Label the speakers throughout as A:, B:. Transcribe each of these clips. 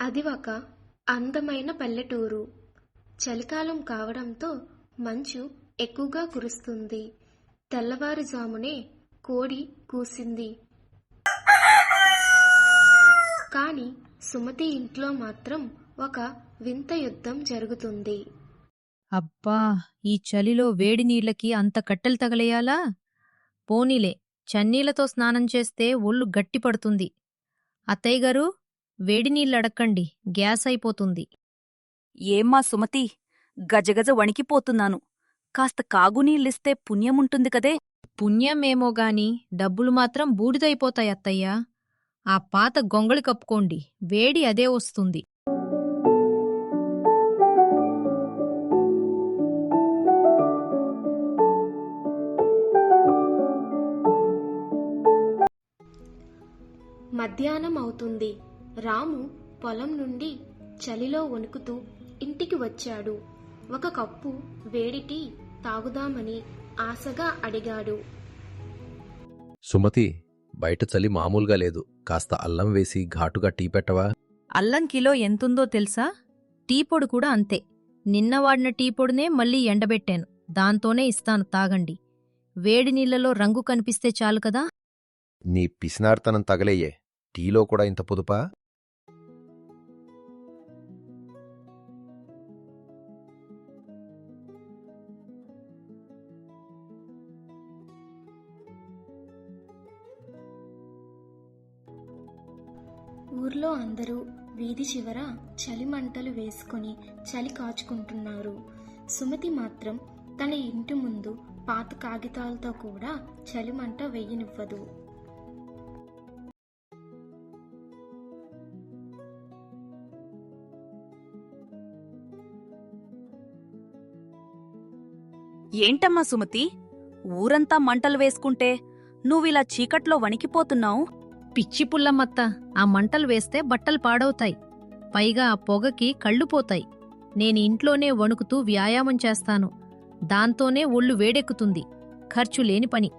A: అది ఒక అందమైన పల్లెటూరు. చలికాలం కావడంతో మంచు ఎక్కువగా కురుస్తుంది. తెల్లవారుజామునే కోడి కూసింది. కాని సుమతి ఇంట్లో మాత్రం ఒక వింత యుద్ధం జరుగుతుంది.
B: అబ్బా! ఈ చలిలో వేడి నీళ్ళకి అంత కట్టెలు తగలేయాలా? పోనీలే, చన్నీళ్లతో స్నానం చేస్తే ఒళ్ళు గట్టిపడుతుంది. అత్తయ్యగారూ, వేడి నీళ్ళడక్కండి, గ్యాస్ అయిపోతుంది.
C: ఏమ్మా సుమతీ, గజగజ వణికిపోతున్నాను. కాస్త కాగునీళ్ళిస్తే పుణ్యముంటుంది కదే.
B: పుణ్యమేమోగాని డబ్బులు మాత్రం బూడిదైపోతాయత్తయ్యా. ఆ పాత గొంగళి కప్పుకోండి, వేడి అదే వస్తుంది.
A: మధ్యాహ్నం అవుతుంది. రాము పొలం నుండి చలిలో వణుకుతూ ఇంటికి వచ్చాడు. ఒక కప్పు వేడి టీ తాగుదామని ఆశగా అడిగాడు.
D: సుమతి, బయట చలి మామూలుగా లేదు. కాస్త అల్లం వేసి ఘాటుగా టీ పెట్టవా?
B: అల్లం కిలో ఎంతుందో తెలుసా? టీ పొడి కూడా అంతే. నిన్న వాడిన టీ పొడినే మళ్ళీ ఎండబెట్టాను. దాంతోనే ఇస్తాను, తాగండి. వేడి నీళ్లలో రంగు కనిపిస్తే చాలు కదా.
D: నీ పిసినార్తనం తగలేయే. టీలో కూడా ఇంత పొదుపా?
A: ఊర్లో అందరూ వీధి చివర చలిమంటలు వేసుకుని చలి కాచుకుంటున్నారు. సుమతి మాత్రం తన ఇంటి ముందు పాత కాగితాలతో కూడా చలిమంట వెయ్యనివ్వదు.
C: ఏంటమ్మా సుమతీ, ఊరంతా మంటలు వేసుకుంటే నువ్విలా చీకట్లో వణికిపోతున్నావు?
B: పిచ్చి పుల్లమ్మత్త, ఆ మంటలు వేస్తే బట్టలు పాడవుతాయి. పైగా ఆ పొగకి కళ్ళు పోతాయి. నేను ఇంట్లోనే వణుకుతూ వ్యాయామం చేస్తాను. దాంతోనే ఒళ్ళు వేడెక్కుతుంది. ఖర్చు లేని పని.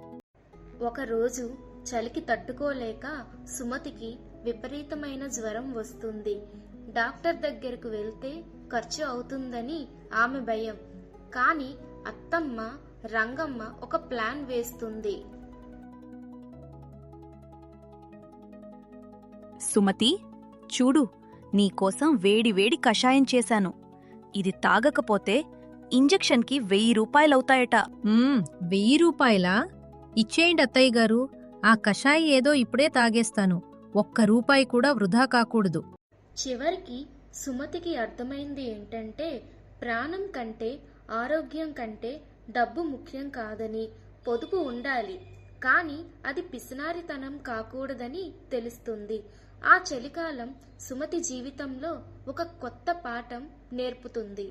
A: ఒకరోజు చలికి తట్టుకోలేక సుమతికి విపరీతమైన జ్వరం వస్తుంది. డాక్టర్ దగ్గరకు వెళ్తే ఖర్చు అవుతుందని ఆమె భయం. కానీ అత్తమ్మ రంగమ్మ ఒక ప్లాన్ వేస్తుంది.
C: సుమతీ, చూడు, నీకోసం వేడివేడి కషాయం చేశాను. ఇది తాగకపోతే ఇంజెక్షన్కి 1000 రూపాయలవుతాయట.
B: 1000 రూపాయలా? ఇచ్చేయండి అత్తయ్యగారు. ఆ కషాయి ఏదో ఇప్పుడే తాగేస్తాను. ₹1 కూడా వృధా కాకూడదు.
A: చివరికి సుమతికి అర్థమైంది ఏంటంటే, ప్రాణం కంటే ఆరోగ్యం కంటే డబ్బు ముఖ్యం కాదని, పొదుపు ఉండాలి, కానీ అది పిసినారితనం కాకూడదని తెలుస్తుంది. ఆ చలికాలం సుమతి జీవితంలో ఒక కొత్త పాఠం నేర్పుతుంది.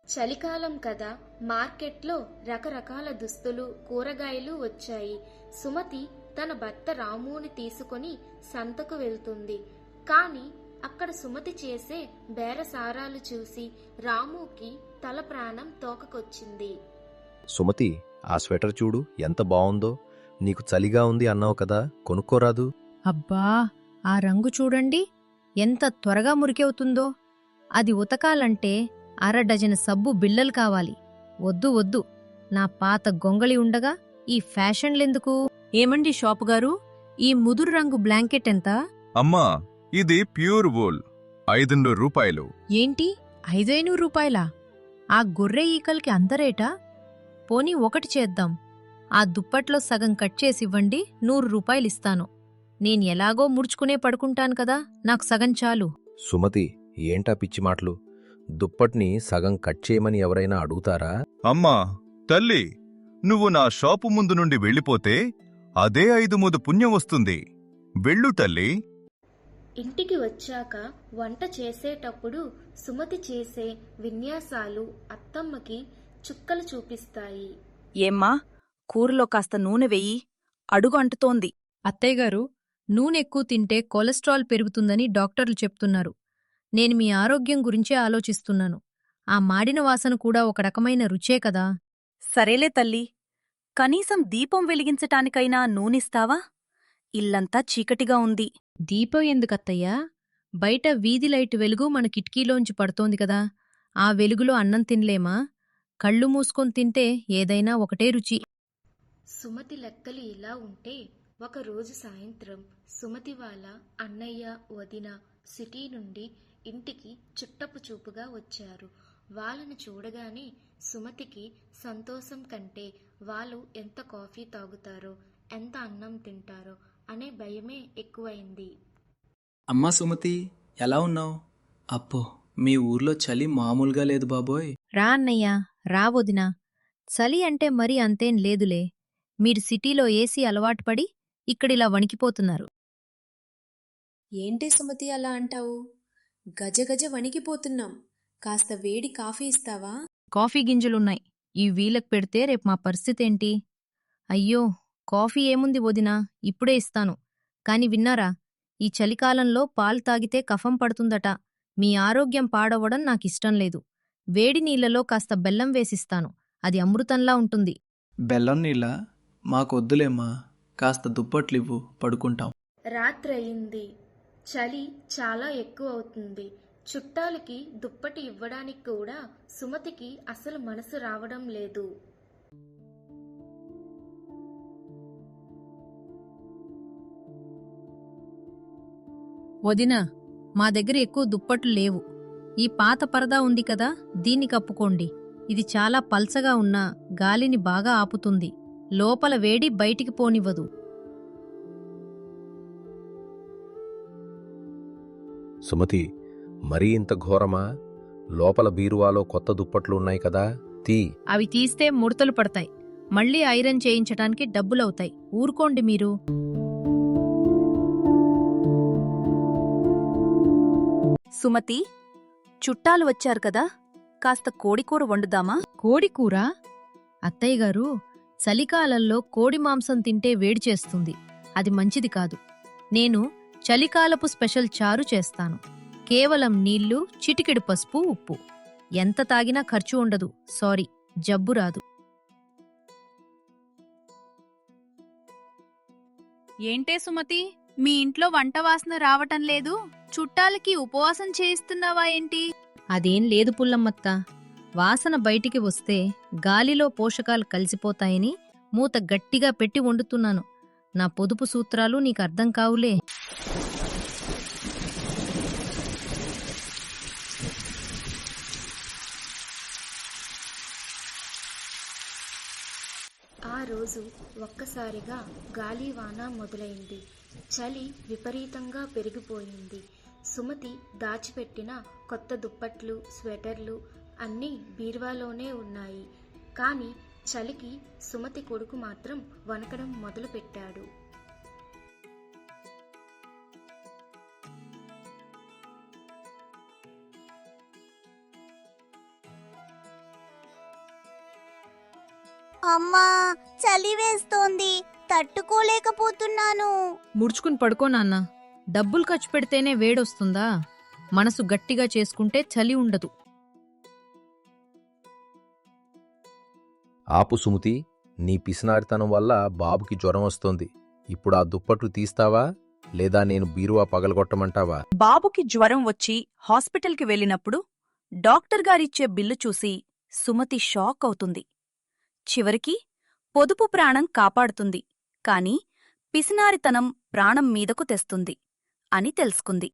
A: చలికాలం కదా, మార్కెట్లో రకరకాల దుస్తులు, కూరగాయలు వచ్చాయి. సుమతి తన భర్త రాముని తీసుకొని సంతకు వెళ్తుంది. కానీ అక్కడ సుమతి చేసే బేరసారాలు చూసి రాముకి తల ప్రాణం తోకకొచ్చింది.
D: సుమతి, ఆ స్వెటర్ చూడు ఎంత బావుందో. నీకు చలిగా ఉంది అన్నావు కదా, కొనుక్కోరాదు?
B: అబ్బా, ఆ రంగు చూడండి, ఎంత త్వరగా మురికెవుతుందో. అది ఉతకాలంటే 1/2 డజను సబ్బు బిళ్ళలు కావాలి. వద్దు వద్దు, నా పాత గొంగళి ఉండగా ఈ ఫ్యాషన్లెందుకు? ఏమండి షాపుగారు, ఈ ముదురు రంగు బ్లాంకెట్ ఎంత?
E: అమ్మా, ఇది ప్యూర్ వూల్, 500 రూపాయలు.
B: ఏంటి, 500 రూపాయలా? ఆ గొర్రె ఈకల్కి అంత రేటా? పోనీ ఒకటి చేద్దాం. ఆ దుప్పట్లో సగం కట్ చేసివ్వండి, 100 రూపాయలిస్తాను. నేను ఎలాగో ముడుచుకునే పడుకుంటాను కదా, నాకు సగం చాలు.
D: సుమతి, ఏంటా పిచ్చి మాటలు? దుప్పట్ని సగం కట్ చేయమని ఎవరైనా అడుగుతారా?
E: అమ్మా తల్లి, నువ్వు నా షాపు ముందు నుండి వెళ్ళిపోతే అదే 5 మూదు పుణ్యం వస్తుంది. వెళ్ళు తల్లి.
A: ఇంటికి వచ్చాక వంట చేసేటప్పుడు సుమతి చేసే విన్యాసాలు అత్తమ్మకి చుక్కలు చూపిస్తాయి.
C: ఏమ్మా, కూరలో కాస్త నూనె వెయ్యి, అడుగు అంటుతోంది.
B: అత్తయ్యగారు, నూనె ఎక్కువ తింటే కొలెస్ట్రాల్ పెరుగుతుందని డాక్టర్లు చెప్తున్నారు. నేను మీ ఆరోగ్యం గురించే ఆలోచిస్తున్నాను. ఆ మాడిన వాసన కూడా ఒక రకమైన రుచే కదా.
C: సరేలే తల్లి, కనీసం దీపం వెలిగించటానికైనా నూనిస్తావా? ఇల్లంతా చీకటిగా ఉంది.
B: దీపం ఎందుకత్తయ్యా? బయట వీధి లైట్ వెలుగు మన కిటికీలోంచి పడుతోంది కదా, ఆ వెలుగులో అన్నం తినలేమా? కళ్ళు మూసుకొని తింటే ఏదైనా ఒకటే రుచి.
A: సుమతి లెక్కలు ఇలా ఉంటే ఒకరోజు సాయంత్రం సుమతి వాళ్ళ అన్నయ్య వదిన సిటీ నుండి ఇంటికి చుట్టపు చూపుగా వచ్చారు. వాళ్ళను చూడగానే సుమతికి సంతోషం కంటే వాళ్ళు ఎంత కాఫీ తాగుతారో, ఎంత అన్నం తింటారో అనే భయమే ఎక్కువైంది.
F: అమ్మా సుమతి, ఎలా ఉన్నావు? అప్పో, మీ ఊర్లో చలి మామూలుగా లేదు బాబోయ్.
B: రా అన్నయ్యా, రా వదినా. చలి అంటే మరీ అంతేం లేదులే. మీరు సిటీలో ఏసీ అలవాటు పడి ఇక్కడిలా వణికిపోతున్నారు.
G: ఏంటే సుమతి అలా అంటావు? గజగజ వణికిపోతున్నాం. కాస్త వేడి కాఫీ ఇస్తావా?
B: కాఫీ గింజలున్నాయి, ఈ వీళ్ళకు పెడితే రేపు మా పరిస్థితేంటి? అయ్యో, కాఫీ ఏముంది వదినా, ఇప్పుడే ఇస్తాను. కాని విన్నారా, ఈ చలికాలంలో పాలు తాగితే కఫం పడుతుందట. మీ ఆరోగ్యం పాడవడం నాకిష్టం లేదు. వేడి నీళ్లలో కాస్త బెల్లం వేసిస్తాను, అది అమృతంలా ఉంటుంది.
F: బెల్లం నీళ్ళ మాకొద్దులేమ్మా, కాస్త దుప్పట్లివ్వు, పడుకుంటాం.
A: రాత్రయింది. చలి చాలా ఎక్కువ అవుతుంది. చుట్టాలకి దుప్పటి ఇవ్వడానికి కూడా సుమతికి అసలు మనసు రావడం లేదు.
B: వదినా, మా దగ్గర ఎక్కువ దుప్పట్లు లేవు. ఈ పాత పరదా ఉంది కదా, దీన్ని కప్పుకోండి. ఇది చాలా పల్చగా ఉన్నా గాలిని బాగా ఆపుతుంది. లోపల వేడి బయటికి పోనివ్వదు.
D: సుమతి, మరీ ఇంత ఘోరమా? లోపల బీరువాలో కొత్త దుప్పట్లు ఉన్నాయి కదా, తీ.
B: అవి తీస్తే ముడతలు పడతాయి. మళ్ళీ ఐరన్ చేయించటానికి డబ్బులవుతాయి. ఊరుకోండి మీరు.
C: సుమతి, చుట్టాలు వచ్చారు కదా, కాస్త కోడికూర వండుదామా?
B: కోడికూర? అత్తయ్యగారు, చలికాలంలో కోడి మాంసం తింటే వేడి చేస్తుంది. అది మంచిది కాదు. నేను చలికాలపు స్పెషల్ చారు చేస్తాను. కేవలం నీళ్లు, చిటికెడు పసుపు, ఉప్పు. ఎంత తాగినా ఖర్చు ఉండదు. సారీ, జబ్బు రాదు.
C: ఏంటే సుమతి, మీ ఇంట్లో వంట వాసన రావటం లేదు? చుట్టాలకి ఉపవాసం చేయిస్తున్నావా ఏంటి?
B: అదేం లేదు పుల్లమ్మత్త. వాసన బయటికి వస్తే గాలిలో పోషకాలు కలిసిపోతాయని మూత గట్టిగా పెట్టి వండుతున్నాను. నా పొదుపు సూత్రాలు నీకు అర్థం కావులే.
A: ఆ రోజు ఒక్కసారిగా గాలివాన మొదలైంది. చలి విపరీతంగా పెరిగిపోయింది. సుమతి దాచిపెట్టిన కొత్త దుప్పట్లు, స్వెటర్లు అన్నీ బీరువాలోనే ఉన్నాయి. కానీ చలికి సుమతి కొడుకు మాత్రం వణకడం మొదలుపెట్టాడు.
H: అమ్మా, చలి వేస్తోంది, తట్టుకోలేకపోతున్నాను.
B: ముడుచుకుని పడుకో నాన్న. డబ్బులు ఖర్చు పెడితేనే వేడొస్తుందా? మనసు గట్టిగా చేసుకుంటే చలి ఉండదు.
D: ఆపు సుమతి, నీ పిసినారితనం వల్ల బాబుకి జ్వరం వస్తోంది. ఇప్పుడు ఆ దుప్పట్లు తీస్తావా, లేదా నేను బీరువా పగలగొట్టమంటావా?
C: బాబుకి జ్వరం వచ్చి హాస్పిటల్కి వెళ్ళినప్పుడు డాక్టర్ గారిచ్చే బిల్లు చూసి సుమతి షాక్ అవుతుంది. చివరికి పొదుపు ప్రాణం కాపాడుతుంది, కాని పిసినారితనం ప్రాణం మీదకు తెస్తుంది అని తెలుసుకుంది.